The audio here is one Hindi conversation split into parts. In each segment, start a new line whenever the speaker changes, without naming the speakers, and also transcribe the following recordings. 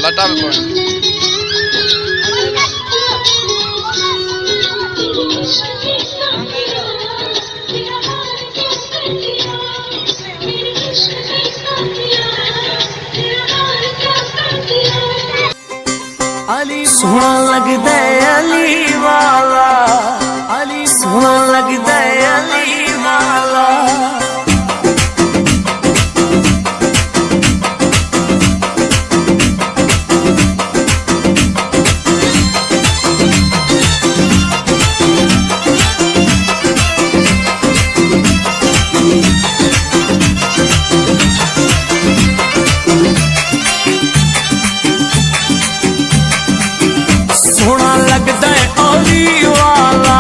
लटा में
सोहना लगदा अली वाला, अली सोहना लगदा अली वाला। सोहना लगदा अली वाला,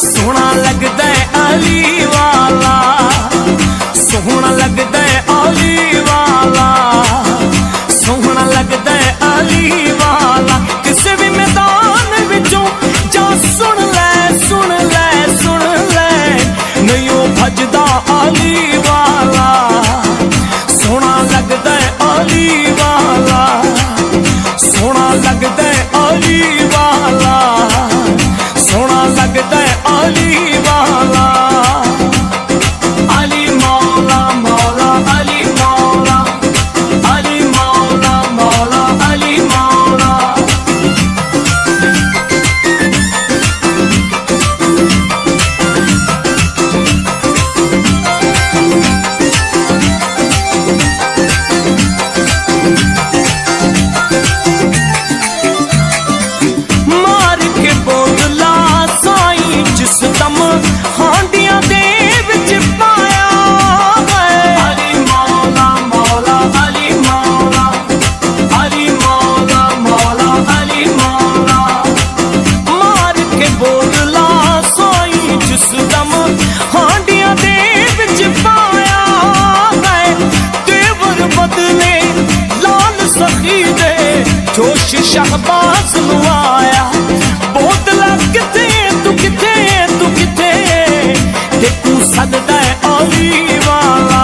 सोहना लगदा अली वाला, सोहना लगदा अली वाला, सोहना लगदा अली वाला। किसे भी मैदान विचों जा सुन ले, सुन ले, सुन ले, नहीं ओ भजदा अली वाला। सोहना लगदा अली वाला, सोहना लगदा अली वाला, सोहना लगदा अली वाला। अली मौला मौला अली मौला, अली मौला मौला अली मौला। मार के बोतला साईं जिस दम हांडियां दे विच पाया है। अली मौला मौला अली मौला, अली मौला मौला अली मौला। मार के बोतला साईं जिस दम हांडियां दे विच पाया है। तेवर बदले लाल सखी दे जोश शहबाज नू आया। बोतला किथे तू किथे, तू किथे, देखू सददा अली वाला,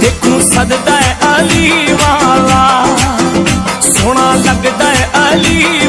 देखू सददा अली वाला। सोहना लगदा अली